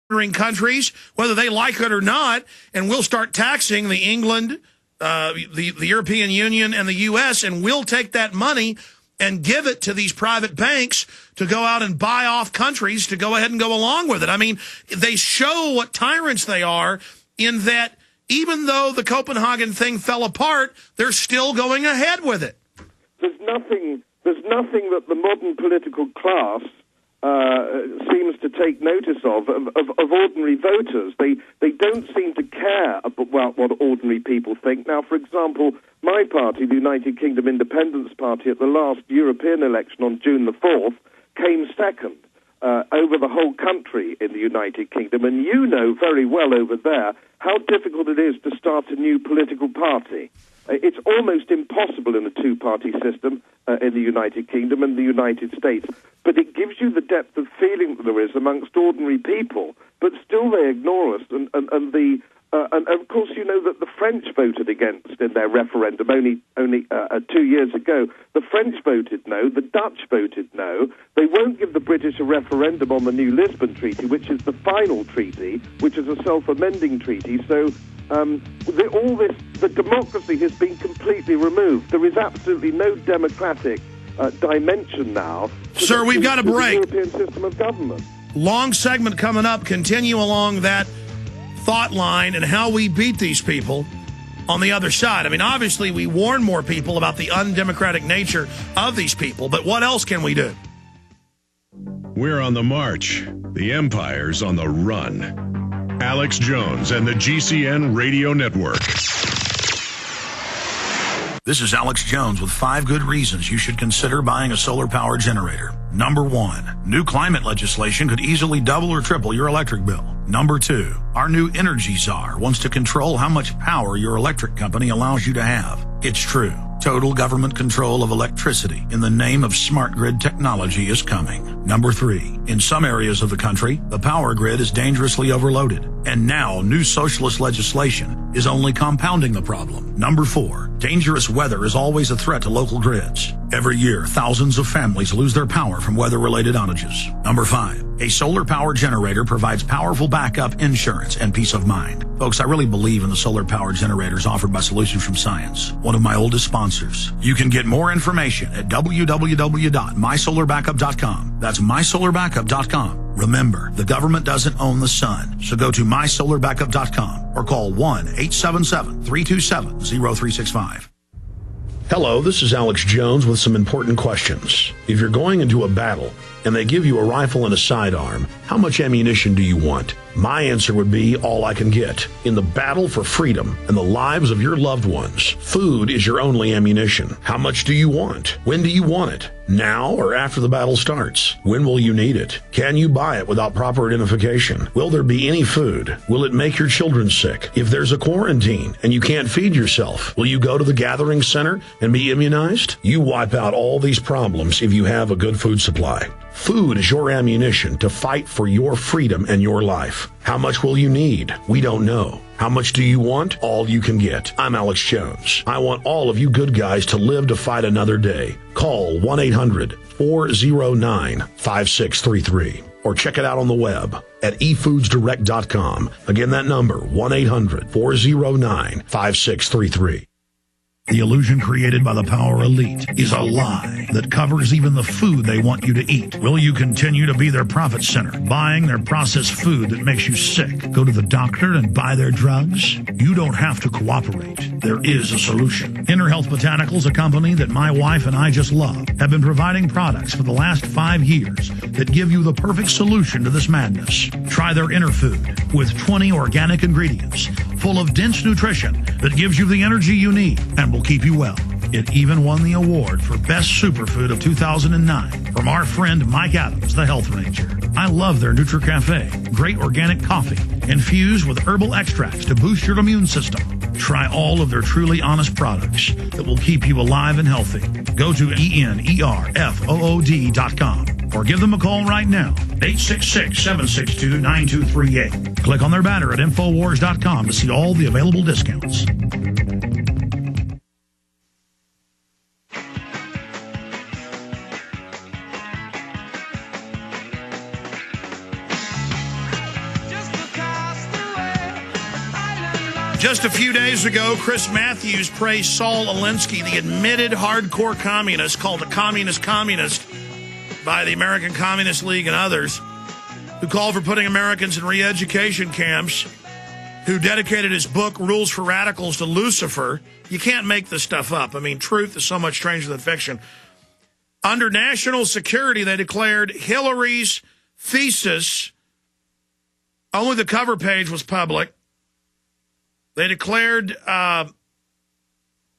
countries, whether they like it or not, and we'll start taxing the England, the European Union, and the U.S., and we'll take that money and give it to these private banks to go out and buy off countries to go ahead and go along with it. I mean, they show what tyrants they are in that even though the Copenhagen thing fell apart, they're still going ahead with it. There's nothing that the modern political class seems to take notice of ordinary voters. They don't seem to care about what ordinary people think. Now, for example, my party, the United Kingdom Independence Party, at the last European election on June the 4th, came second over the whole country in the United Kingdom. And you know very well over there how difficult it is to start a new political party. It's almost impossible in a two-party system in the United Kingdom and the United States. But it gives you the depth of feeling that there is amongst ordinary people. But still they ignore us. And of course, you know that the French voted against in their referendum only 2 years ago. The French voted no. The Dutch voted no. They won't give the British a referendum on the new Lisbon Treaty, which is the final treaty, which is a self-amending treaty. So the democracy has been completely removed. There is absolutely no democratic dimension now. Sir, we've got a break. The European system of government. Long segment coming up. Continue along that thought line and how we beat these people on the other side. I mean, obviously, we warn more people about the undemocratic nature of these people, but what else can we do? We're on the march. The empire's on the run. Alex Jones and the GCN Radio Network. This is Alex Jones with 5 good reasons you should consider buying a solar power generator. Number 1, new climate legislation could easily double or triple your electric bill. Number 2, our new energy czar wants to control how much power your electric company allows you to have. It's true. Total government control of electricity in the name of smart grid technology is coming. Number 3, in some areas of the country, the power grid is dangerously overloaded. And now new socialist legislation is only compounding the problem. Number 4, dangerous weather is always a threat to local grids. Every year, thousands of families lose their power from weather-related outages. Number 5, a solar power generator provides powerful backup insurance and peace of mind. Folks, I really believe in the solar power generators offered by Solutions from Science, one of my oldest sponsors. You can get more information at www.mysolarbackup.com. That's mysolarbackup.com. Remember, the government doesn't own the sun, so go to mysolarbackup.com or call 1-877-327-0365. Hello, this is Alex Jones with some important questions. If you're going into a battle and they give you a rifle and a sidearm, how much ammunition do you want? My answer would be all I can get. In the battle for freedom and the lives of your loved ones, food is your only ammunition. How much do you want? When do you want it? Now or after the battle starts? When will you need it? Can you buy it without proper identification? Will there be any food? Will it make your children sick? If there's a quarantine and you can't feed yourself, will you go to the gathering center and be immunized? You wipe out all these problems if you have a good food supply. Food is your ammunition to fight for your freedom and your life. How much will you need? We don't know. How much do you want? All you can get. I'm Alex Jones. I want all of you good guys to live to fight another day. Call 1-800-409-5633 or check it out on the web at efoodsdirect.com. Again, that number, 1-800-409-5633. The illusion created by the power elite is a lie that covers even the food they want you to eat. Will you continue to be their profit center, buying their processed food that makes you sick? Go to the doctor and buy their drugs? You don't have to cooperate. There is a solution. Inner Health Botanicals, a company that my wife and I just love, have been providing products for the last 5 years that give you the perfect solution to this madness. Try their Inner Food with 20 organic ingredients full of dense nutrition that gives you the energy you need and will keep you well. It even won the award for Best Superfood of 2009 from our friend Mike Adams, the Health Ranger. I love their NutriCafe, great organic coffee infused with herbal extracts to boost your immune system. Try all of their truly honest products that will keep you alive and healthy. Go to ENERFOOD.com or give them a call right now, 866-762-9238. Click on their banner at Infowars.com to see all the available discounts. Just Just a few days ago, Chris Matthews praised Saul Alinsky, the admitted hardcore communist, called a communist by the American Communist League and others, who called for putting Americans in re-education camps, who dedicated his book, Rules for Radicals, to Lucifer. You can't make this stuff up. I mean, truth is so much stranger than fiction. Under national security, they declared Hillary's thesis, only the cover page was public. They declared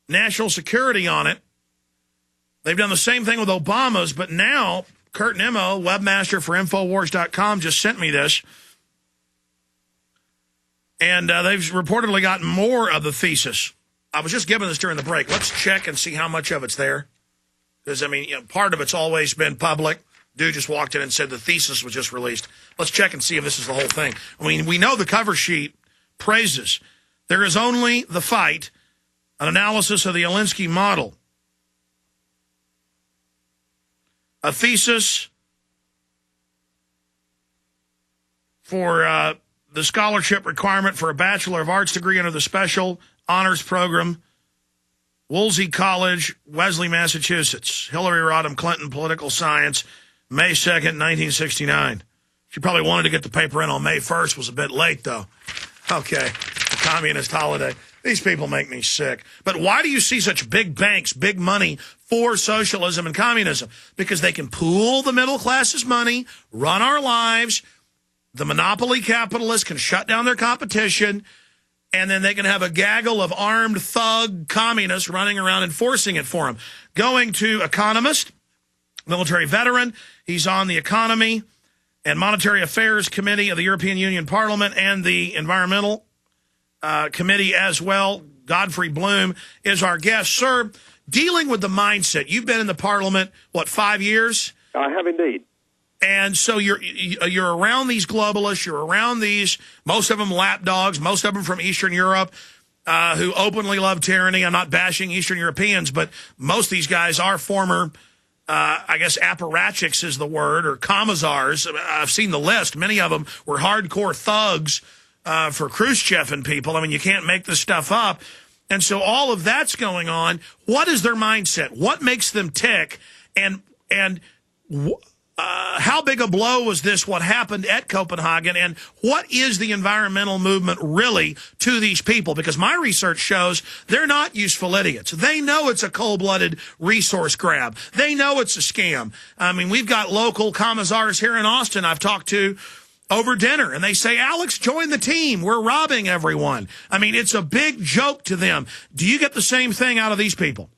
national security on it. They've done the same thing with Obama's, but now Kurt Nimmo, webmaster for Infowars.com, just sent me this. And they've reportedly gotten more of the thesis. I was just given this during the break. Let's check and see how much of it's there. Because, I mean, part of it's always been public. Dude just walked in and said the thesis was just released. Let's check and see if this is the whole thing. I mean, we know the cover sheet praises. There is only the fight, an analysis of the Alinsky model. A thesis for the scholarship requirement for a Bachelor of Arts degree under the Special Honors Program, Wolsey College, Wellesley, Massachusetts. Hillary Rodham Clinton, Political Science, May 2nd, 1969. She probably wanted to get the paper in on May 1st, was a bit late, though. Okay, the communist holiday. These people make me sick. But why do you see such big banks, big money for socialism and communism? Because they can pool the middle class's money, run our lives. The monopoly capitalists can shut down their competition, and then they can have a gaggle of armed thug communists running around enforcing it for them. Going to Economist, military veteran. He's on the Economy and Monetary Affairs Committee of the European Union Parliament and the Environmental Committee as well. Godfrey Bloom is our guest. Sir, dealing with the mindset, you've been in the Parliament, 5 years? I have indeed. And so you're around these globalists, you're around these, most of them lapdogs, most of them from Eastern Europe, who openly love tyranny. I'm not bashing Eastern Europeans, but most of these guys are former, I guess apparatchiks is the word, or commissars. I've seen the list. Many of them were hardcore thugs for Khrushchev and people. I mean, you can't make this stuff up. And so all of that's going on. What is their mindset? What makes them tick? And how big a blow was this, what happened at Copenhagen, and what is the environmental movement really to these people? Because my research shows they're not useful idiots. They know it's a cold-blooded resource grab. They know it's a scam. I mean, we've got local commissars here in Austin I've talked to over dinner, and they say, Alex, join the team. We're robbing everyone. I mean, it's a big joke to them. Do you get the same thing out of these people?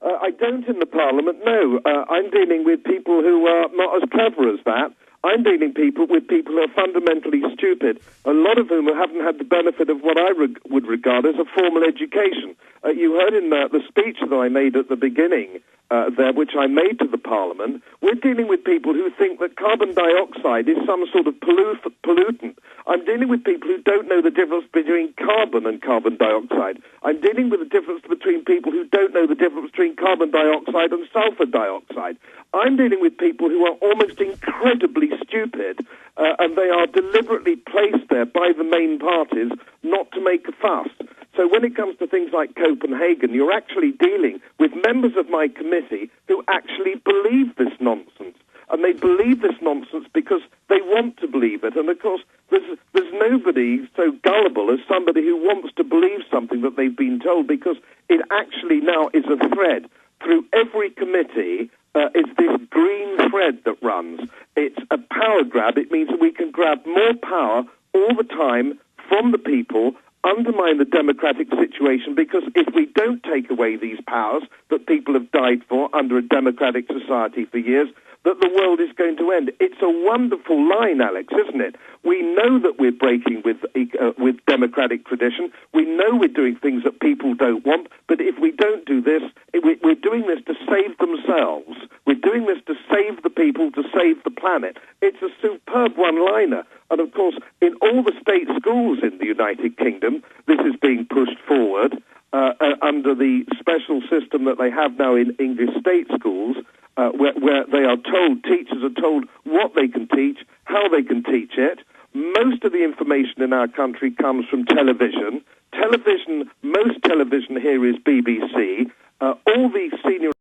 I don't in the Parliament, no. I'm dealing with people who are not as clever as that. I'm dealing with people who are fundamentally stupid, a lot of whom haven't had the benefit of what I would regard as a formal education. You heard in the speech that I made at the beginning there, which I made to the Parliament, we're dealing with people who think that carbon dioxide is some sort of pollutant. I'm dealing with people who don't know the difference between carbon and carbon dioxide. I'm dealing with the difference between people who don't know the difference between carbon dioxide and sulfur dioxide. I'm dealing with people who are almost incredibly stupid, and they are deliberately placed there by the main parties not to make a fuss. So when it comes to things like Copenhagen, you're actually dealing with members of my committee who actually believe this nonsense. And they believe this nonsense because they want to believe it. And, of course, there's nobody so gullible as somebody who wants to believe something that they've been told, because it actually now is a thread through every committee. It's this green thread that runs. It's a power grab. It means that we can grab more power all the time from the people, undermine the democratic situation, because if we don't take away these powers that people have died for under a democratic society for years, that the world is going to end. It's a wonderful line, Alex, isn't it? We know that we're breaking with democratic tradition. We know we're doing things that people don't want, but if we don't do this, we're doing this to save themselves. We're doing this to save the people, to save the planet. It's a superb one-liner. And, of course, in all the state schools in the United Kingdom, this is being pushed forward under the special system that they have now in English state schools, where they are told, teachers are told what they can teach, how they can teach it. Most of the information in our country comes from television. television, most television here is BBC. All the senior